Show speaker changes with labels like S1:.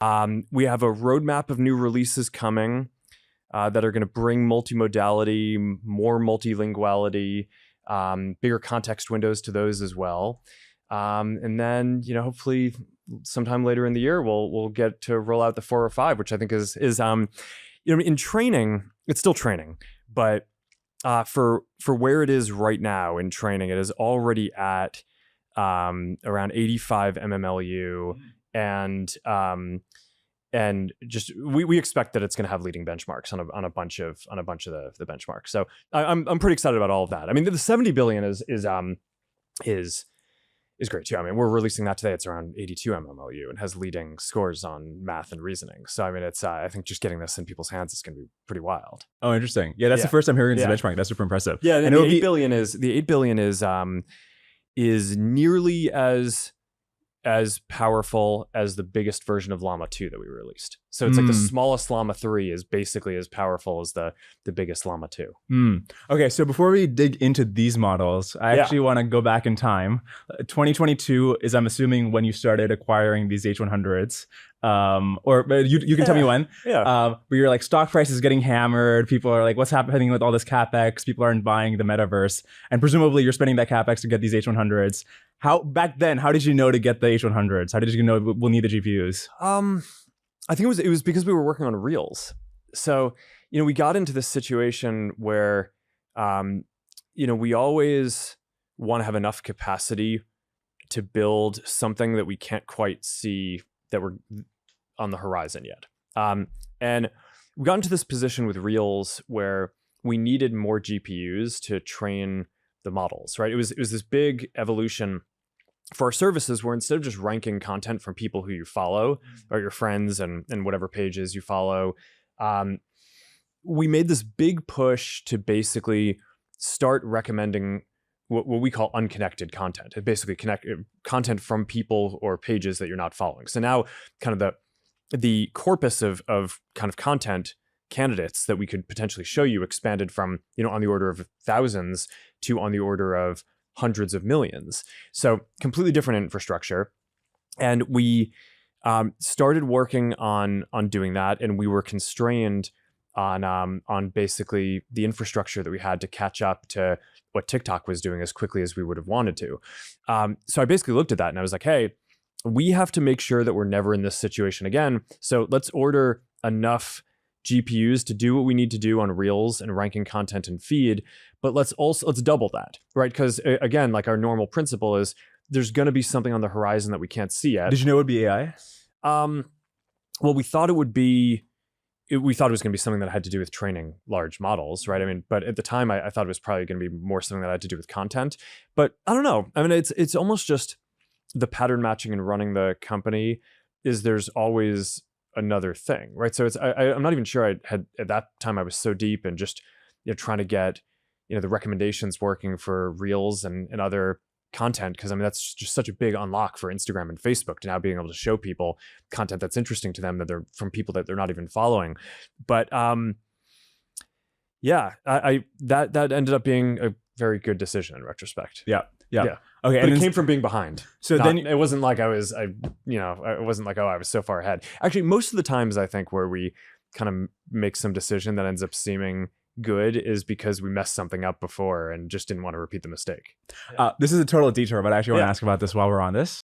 S1: We have a roadmap of new releases coming that are going to bring multimodality, more multilinguality, bigger context windows to those as well. And then, hopefully sometime later in the year, we'll get to roll out the 405, which I think is in training, it's still training, but for where it is right now in training, it is already at around 85 mmLU, and just we expect that it's going to have leading benchmarks on a bunch of the benchmarks. So I'm pretty excited about all of that. I mean, the 70 billion is great too. I mean, we're releasing that today. It's around 82 mmLU and has leading scores on math and reasoning. So I mean, it's I think just getting this in people's hands is going to be pretty wild.
S2: Oh, interesting. Yeah, that's the first time hearing this benchmark. That's super impressive.
S1: Yeah, and the 8 billion is nearly as powerful as the biggest version of Llama 2 that we released. So it's like the smallest Llama 3 is basically as powerful as the biggest Llama 2.
S2: Okay, so before we dig into these models, I actually want to go back in time. 2022 is, I'm assuming, when you started acquiring these H100s. Or you can tell me when. But you're like, stock price is getting hammered. People are like, what's happening with all this CapEx? People aren't buying the metaverse. And presumably you're spending that CapEx to get these H100s. Back then, how did you know to get the H100s? How did you know we'll need the GPUs?
S1: I think it was because we were working on Reels. So, we got into this situation where, we always want to have enough capacity to build something that we can't quite see that we're on the horizon yet. And we got into this position with Reels where we needed more GPUs to train the models, right? It was this big evolution for our services where instead of just ranking content from people who you follow or your friends and whatever pages you follow, we made this big push to basically start recommending what we call unconnected content. It basically content from people or pages that you're not following. So now kind of the corpus of kind of content candidates that we could potentially show you expanded from, on the order of thousands to on the order of hundreds of millions. So completely different infrastructure. And we started working on doing that, and we were constrained on basically the infrastructure that we had to catch up to what TikTok was doing as quickly as we would have wanted to. So I basically looked at that and I was like, hey, we have to make sure that we're never in this situation again. So let's order enough GPUs to do what we need to do on Reels and ranking content and feed, but let's double that, right? Because again, like our normal principle is there's going to be something on the horizon that we can't see yet.
S2: Did you know it would be AI?
S1: Well, we thought it was going to be something that had to do with training large models, right? I mean, but at the time I thought it was probably going to be more something that had to do with content, but I don't know. I mean, it's almost just the pattern matching and running the company is there's always another thing, right? So I'm not even sure I had at that time I was so deep and just trying to get the recommendations working for Reels and other content, because I mean that's just such a big unlock for Instagram and Facebook to now being able to show people content that's interesting to them that they're from people that they're not even following. But that ended up being a very good decision in retrospect.
S2: Yeah. Okay,
S1: but it came from being behind.
S2: So then
S1: it wasn't like it wasn't like, oh, I was so far ahead. Actually, most of the times I think where we kind of make some decision that ends up seeming good is because we messed something up before and just didn't want to repeat the mistake.
S2: This is a total detour, but I actually want to ask about this while we're on this.